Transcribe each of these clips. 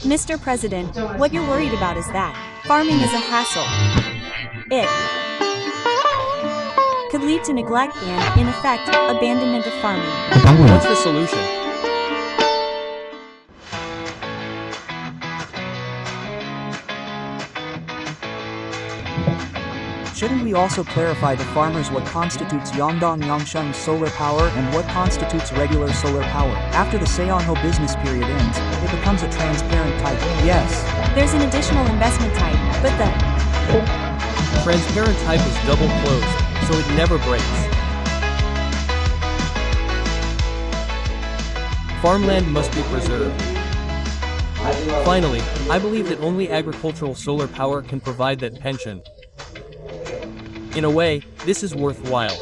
Mr. President, what you're worried about is that farming is a hassle. It could lead to neglect and, in effect, abandonment of farming. What's the solution? Shouldn't we also clarify to farmers what constitutes Yongdong Yongsheng solar power and what constitutes regular solar power? After the Seonho business period ends, it becomes a transparent type. Yes. There's an additional investment type, but the Transparent type is double closed, so it never breaks. Farmland must be preserved. Finally, I believe that only agricultural solar power can provide that pension. In a way, this is worthwhile.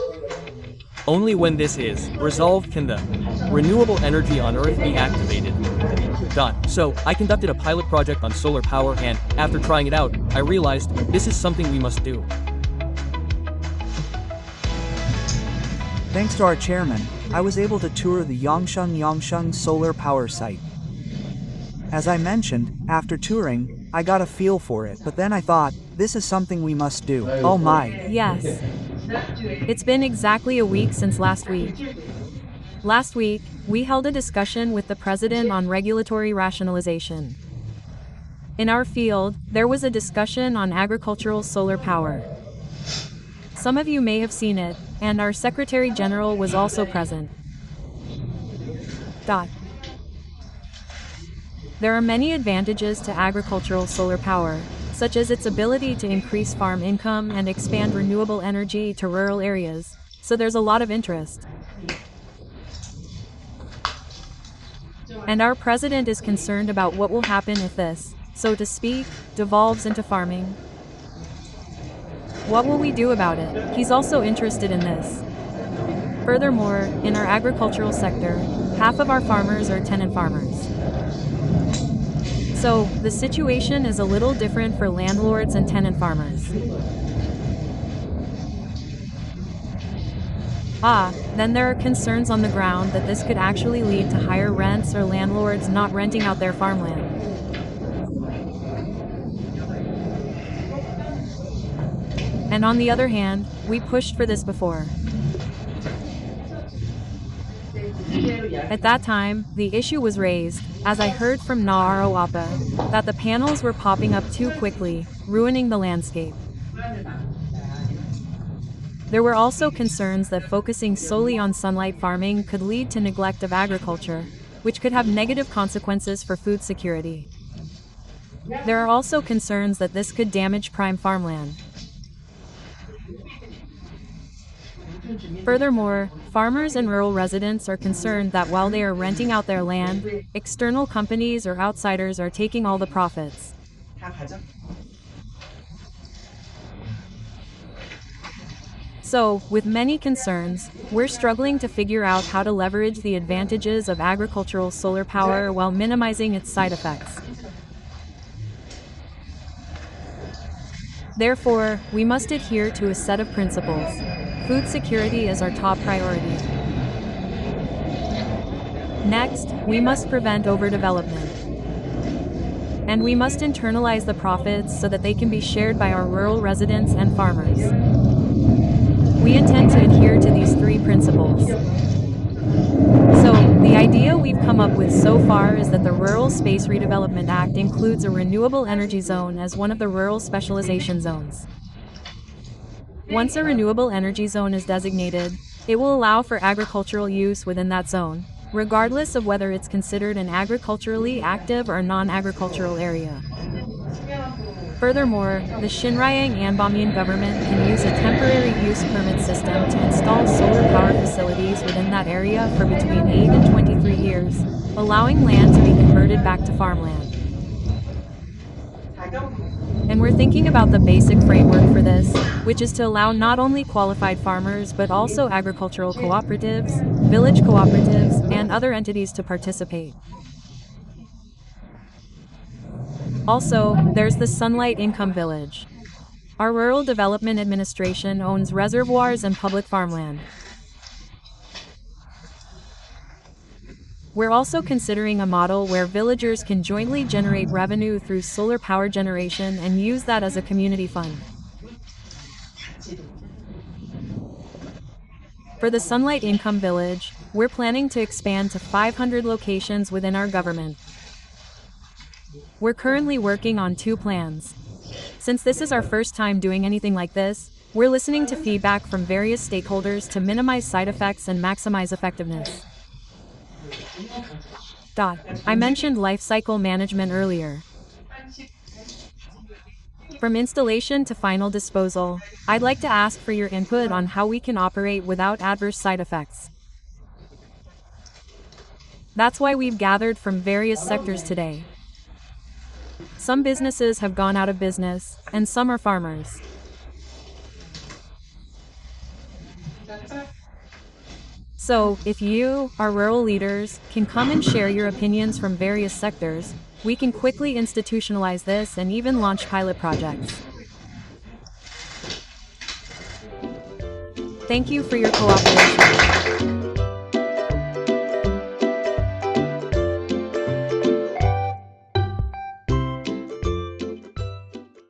Only when this is resolved can the renewable energy on Earth be activated. So, I conducted a pilot project on solar power and, after trying it out, I realized this is something we must do. Thanks to our chairman, I was able to tour the Yongsheng solar power site. As I mentioned, after touring, I got a feel for it, but then I thought, this is something we must do. Oh my. Yes. It's been exactly a week since last week. Last week, we held a discussion with the president on regulatory rationalization. In our field, there was a discussion on agricultural solar power. Some of you may have seen it, and our Secretary General was also present. There are many advantages to agricultural solar power, such as its ability to increase farm income and expand renewable energy to rural areas, so there's a lot of interest. And our president is concerned about what will happen if this, so to speak, devolves into farming. What will we do about it? He's also interested in this. Furthermore, in our agricultural sector, half of our farmers are tenant farmers. So, the situation is a little different for landlords and tenant farmers. Then there are concerns on the ground that this could actually lead to higher rents or landlords not renting out their farmland. And on the other hand, we pushed for this before. At that time, the issue was raised, as I heard from Naaro Appa, that the panels were popping up too quickly, ruining the landscape. There were also concerns that focusing solely on sunlight farming could lead to neglect of agriculture, which could have negative consequences for food security. There are also concerns that this could damage prime farmland. Furthermore, farmers and rural residents are concerned that while they are renting out their land, external companies or outsiders are taking all the profits. So, with many concerns, we're struggling to figure out how to leverage the advantages of agricultural solar power while minimizing its side effects. Therefore, we must adhere to a set of principles. Food security is our top priority. Next, we must prevent overdevelopment. And we must internalize the profits so that they can be shared by our rural residents and farmers. We intend to adhere to these three principles. So, the idea we've come up with so far is that the Rural Space Redevelopment Act includes a renewable energy zone as one of the rural specialization zones. Once a renewable energy zone is designated, it will allow for agricultural use within that zone, regardless of whether it's considered an agriculturally active or non-agricultural area. Furthermore, the Shinryang Anbamian government can use a temporary use permit system to install solar power facilities within that area for between 8 and 23 years, allowing land to be converted back to farmland. And we're thinking about the basic framework for this, which is to allow not only qualified farmers but also agricultural cooperatives, village cooperatives, and other entities to participate. Also, there's the Sunlight Income Village. Our Rural Development Administration owns reservoirs and public farmland. We're also considering a model where villagers can jointly generate revenue through solar power generation and use that as a community fund. For the Sunlight Income Village, we're planning to expand to 500 locations within our government. We're currently working on 2 plans. Since this is our first time doing anything like this, we're listening to feedback from various stakeholders to minimize side effects and maximize effectiveness. I mentioned life cycle management earlier. From installation to final disposal, I'd like to ask for your input on how we can operate without adverse side effects. That's why we've gathered from various sectors today. Some businesses have gone out of business, and some are farmers. So, if you, our rural leaders, can come and share your opinions from various sectors, we can quickly institutionalize this and even launch pilot projects. Thank you for your cooperation.